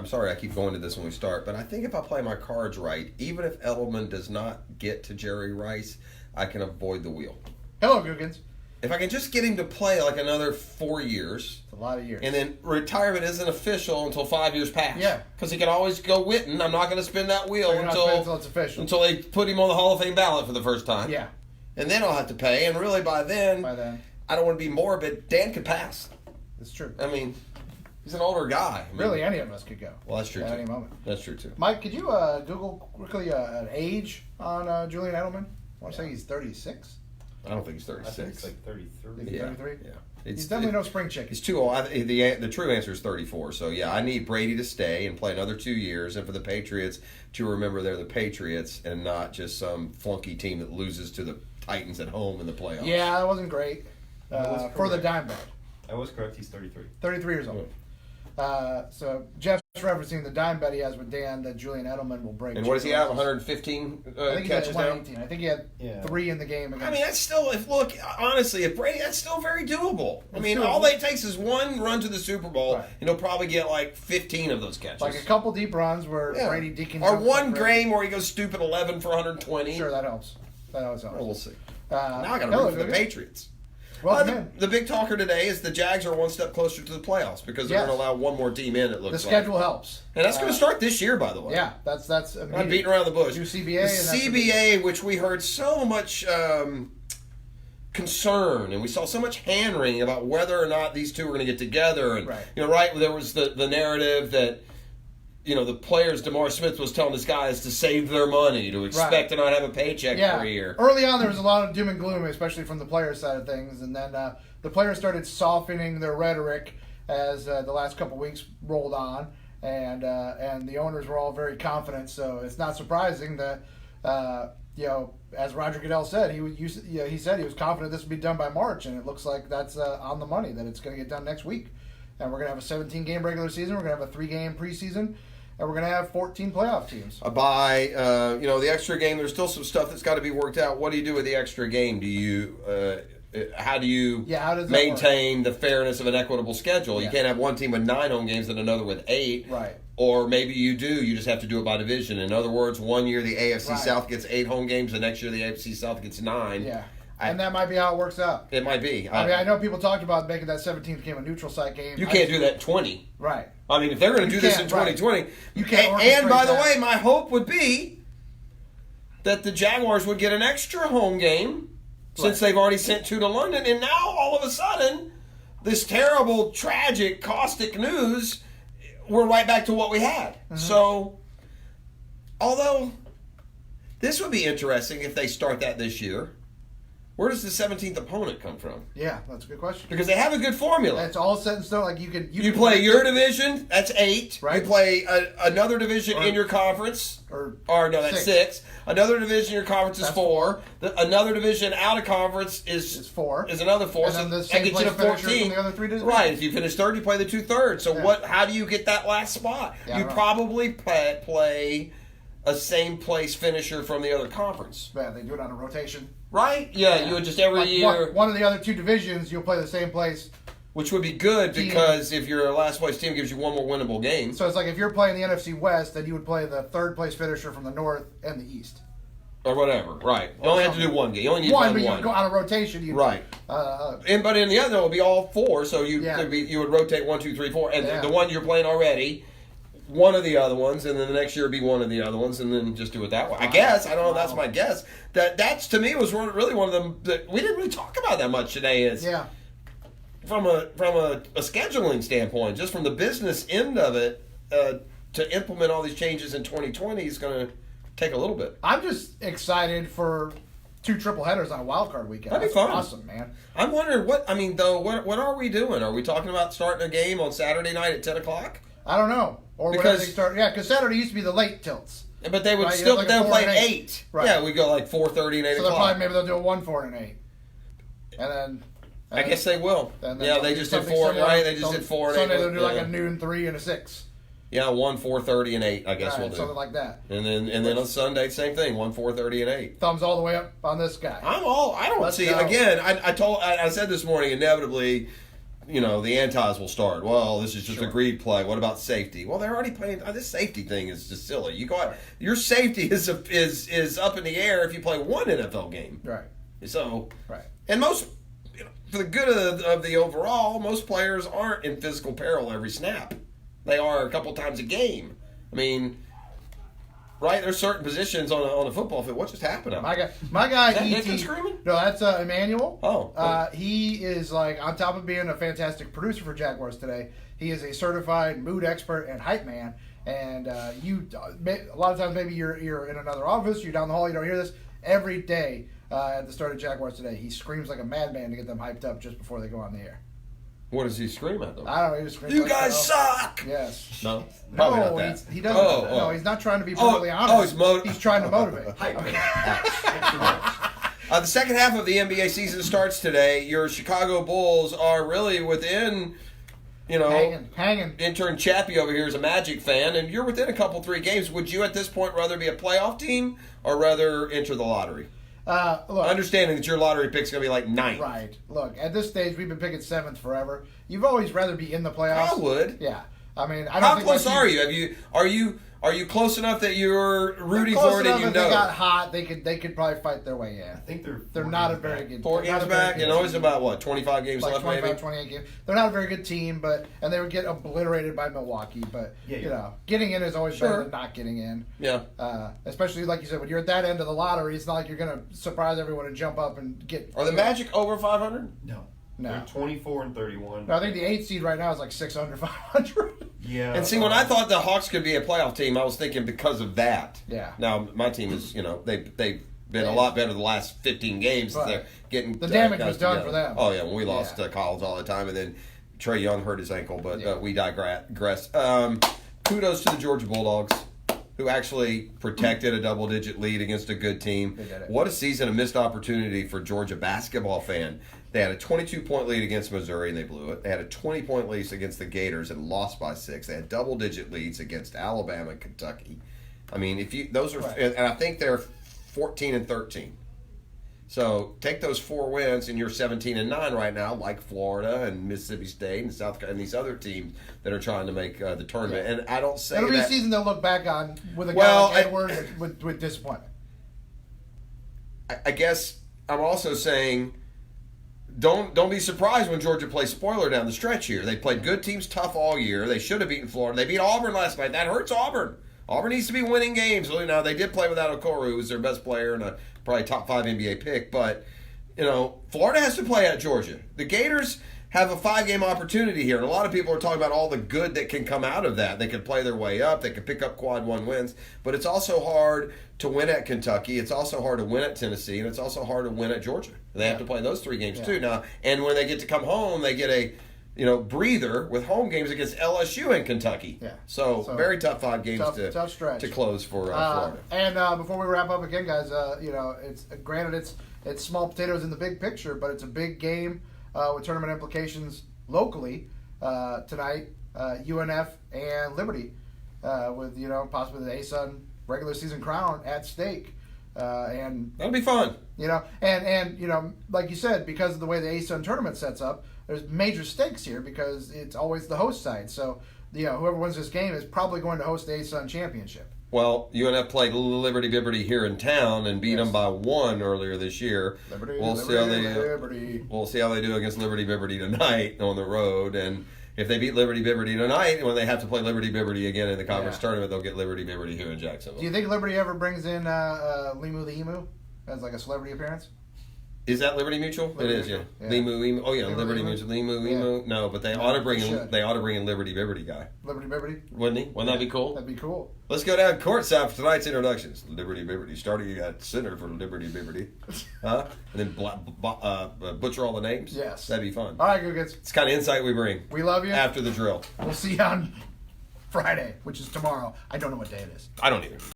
I'm sorry I keep going to this when we start, but I think if I play my cards right, even if Edelman does not get to Jerry Rice, I can avoid the wheel. Hello, Googans. If I can just get him to play like another 4 years. It's a lot of years. And then retirement isn't official until 5 years pass. Yeah. Because he can always go Witten. I'm not going to spin that wheel until it's official. Until they put him on the Hall of Fame ballot for the first time. Yeah. And then I'll have to pay. And really by then, I don't want to be morbid. Dan could pass. It's true. I mean, he's an older guy. I mean, really, any of us could go. Well, that's true, at too. any moment. That's true, too. Mike, could you Google quickly an age on Julian Edelman? I want to say he's 36. I don't think he's 36. I think it's like 33. Yeah. 33? Yeah. He's definitely no spring chicken. He's too old. The true answer is 34. So, yeah, I need Brady to stay and play another 2 years, and for the Patriots to remember they're the Patriots and not just some flunky team that loses to the Titans at home in the playoffs. Yeah, that wasn't great for the dime bag. I was correct. He's 33. 33 years old. So Jeff's referencing the dime bet he has with Dan that Julian Edelman will break. And what does he have? 115 I think catches he now? had 118. I think he had 3 in the game. I mean, that's still, honestly, if Brady, that's still very doable. I mean, doable. all it takes is one run to the Super Bowl, Right. and he'll probably get like 15 of those catches. Like a couple deep runs where Brady deacons. Or one game where he goes stupid 11 for 120. Sure, that helps. That always helps. Well, we'll see. Now I got to root for the Patriots. Well, the big talker today is the Jags are one step closer to the playoffs because they're going to allow one more team in, it looks the like. schedule helps. And that's going to start this year, by the way. Yeah, that's I'm not beating around the bush. Do CBA. The CBA, which we heard so much concern, and we saw so much hand-wringing about whether or not these two were going to get together. And, there was the narrative that, the players, DeMar Smith was telling his guys to save their money, to expect to not have a paycheck for a year. Early on, there was a lot of doom and gloom, especially from the player side of things. And then the players started softening their rhetoric as the last couple weeks rolled on. And the owners were all very confident. So it's not surprising that, as Roger Goodell said, he said he was confident this would be done by March. And it looks like that's on the money, that it's going to get done next week. And we're going to have a 17-game regular season. We're going to have a 3-game preseason. And we're going to have 14 playoff teams. The extra game, there's still some stuff that's got to be worked out. What do you do with the extra game? Do you, how do you maintain the fairness of an equitable schedule? Yeah. You can't have one team with 9 home games and another with 8. Right. Or maybe you do. You just have to do it by division. In other words, one year the AFC South gets 8 home games. The next year the AFC South gets 9. Yeah. And that might be how it works out. It might be. I know people talked about making that 17th game a neutral site game. You can't do that in 20. Right. I mean, if they're going to do this in 2020, you can't. And by the way, my hope would be that the Jaguars would get an extra home game since they've already sent 2 to London, and now all of a sudden, this terrible, tragic, caustic news, we're right back to what we had. Mm-hmm. So, although this would be interesting if they start that this year. Where does the 17th opponent come from? Yeah, that's a good question. Because they have a good formula. It's all set in stone. Like you play your division, that's 8. Right. You play another division in your conference, or no, that's 6. Another division in your conference is 4. Another division out of conference is 4. Is another 4. And so then the that gets you to 14. The other 3 divisions. Right. If you finish third, you play the 2/3. So how do you get that last spot? Yeah, you probably play a same place finisher from the other conference. Yeah, they do it on a rotation. Right? Yeah, you would just every year. One of the other 2 divisions, you'll play the same place. Which would be good because if you're a last place team, it gives you one more winnable game. So it's like if you're playing the NFC West, then you would play the 3rd place finisher from the North and the East. Or whatever, right. You only have to do one game. You only need one. But you would go on a rotation. Right. But in the other, it would be all 4, so you would rotate 1, 2, 3, 4. And the one you're playing already, one of the other ones, and then the next year would be one of the other ones, and then just do it that way. I guess. I don't know. That's my guess. That's to me was really one of them that we didn't really talk about that much today. From a scheduling standpoint, just from the business end of it, to implement all these changes in 2020 is going to take a little bit. I'm just excited for 2 triple headers on a wild card weekend. That'd be fun. Awesome, man. I'm wondering what are we doing? Are we talking about starting a game on Saturday night at 10 o'clock? I don't know. Or whenever they start. Yeah, because Saturday used to be the late tilts. But they would still they'll play at 8. Right. Yeah, we go like 4:30 and 8 o'clock. Maybe they'll do a 1, 4, and an 8. And then I guess they will. They just did 4, right? They just did 4 and 8. Sunday they'll do like a noon, 3, and a 6. Yeah, 1, 4:30, and 8. I guess we'll do something like that. And then on Sunday, same thing. 1, 4:30, and 8. Thumbs all the way up on this guy. I don't see. Again, I said this morning. Inevitably, the antis will start. Well, this is just agreed play. What about safety? Well, they're already playing. This safety thing is just silly. You go out, your safety is up in the air if you play one NFL game. Right. So, right. And most, for the good of the overall, most players aren't in physical peril every snap. They are a couple times a game. I mean, right? There's certain positions on a football field. What just happened? My guy, Is that E.T. Nathan screaming? No, that's Emmanuel. Oh. He is on top of being a fantastic producer for Jaguars today. He is a certified mood expert and hype man. And a lot of times maybe you're in another office, you're down the hall, you don't hear this. Every day at the start of Jaguars today, he screams like a madman to get them hyped up just before they go on the air. What does he scream at them? I don't know. He just screams You like, guys suck! Yes. No? Probably No, not that. he doesn't. No, he's not trying to be brutally honest. He's trying to motivate. The second half of the NBA season starts today. Your Chicago Bulls are really within, hanging. Intern Chappie over here is a Magic fan, and you're within a couple, 3 games. Would you at this point rather be a playoff team or rather enter the lottery? Look, understanding that your lottery pick's going to be like 9th. Right. Look, at this stage, we've been picking 7th forever. You've always rather be in the playoffs. I would. Yeah. I mean, I don't How think close are you? Are you close enough that you're rooting close for it enough and if they got hot, they could probably fight their way in. I think they're not a very good 4 games back, and always about what, 25 games like left 25, maybe? 28 games. They're not a very good team, and they would get obliterated by Milwaukee. But getting in is always better than not getting in. Yeah. Especially like you said, when you're at that end of the lottery, it's not like you're going to surprise everyone and jump up and get. Are the Magic over 500? No. No. They're 24 and 31. No, I think the 8th seed right now is like 6 under 500. Yeah. And see, when I thought the Hawks could be a playoff team, I was thinking because of that. Yeah. Now my team is, they've been a lot better the last 15 games. Right. They're getting the damage guys was done together. for them. Oh yeah, when we lost Collins all the time, and then Trae Young hurt his ankle, but we digress. Kudos to the Georgia Bulldogs, who actually protected a double-digit lead against a good team. They did it. What a season of missed opportunity for Georgia basketball fan. They had a 22-point lead against Missouri, and they blew it. They had a 20-point lead against the Gators and lost by 6. They had double-digit leads against Alabama and Kentucky. I mean, and I think they're 14 and 13. So take those 4 wins, and you're 17 and 9 right now, like Florida and Mississippi State and South Carolina and these other teams that are trying to make the tournament. Yeah. And I don't say it'll be a season they'll look back on with a guy like Edwards with disappointment. I guess I'm also saying don't be surprised when Georgia plays spoiler down the stretch here. They played good teams tough all year. They should have beaten Florida. They beat Auburn last night. That hurts Auburn. Auburn needs to be winning games. Now, they did play without Okoro, who's their best player and a probably top 5 NBA pick. But, Florida has to play at Georgia. The Gators have a 5-game opportunity here. And a lot of people are talking about all the good that can come out of that. They could play their way up. They could pick up quad 1 wins. But it's also hard to win at Kentucky. It's also hard to win at Tennessee. And it's also hard to win at Georgia. They have to play those 3 games too now. And when they get to come home, they get a breather with home games against LSU and Kentucky. Yeah. So very tough 5 games tough stretch to close for Florida. And before we wrap up again, guys, it's granted it's small potatoes in the big picture, but it's a big game with tournament implications locally tonight. UNF and Liberty with possibly the ASUN regular season crown at stake. And that'll be fun. And like you said, because of the way the ASUN tournament sets up, there's major stakes here because it's always the host side. So, whoever wins this game is probably going to host the ASUN championship. Well, UNF played Liberty here in town and beat them by 1 earlier this year. We'll see how they do against Liberty tonight on the road. And if they beat Liberty tonight, when they have to play Liberty again in the conference tournament, they'll get Liberty here in Jacksonville. Do you think Liberty ever brings in Limu the Emu as like a celebrity appearance? Is that Liberty Mutual? It is, yeah. Limu Emu. Oh yeah, Liberty Mutual. Limu Emu. No, but they ought to bring in Liberty guy. Liberty? Wouldn't he? Wouldn't that be cool? That'd be cool. Let's go down courtside for tonight's introductions. Liberty, starting at center for Liberty. Huh? And then butcher all the names? Yes. That'd be fun. All right, good kids. It's the kind of insight we bring. We love you. After the drill. We'll see you on Friday, which is tomorrow. I don't know what day it is. I don't either.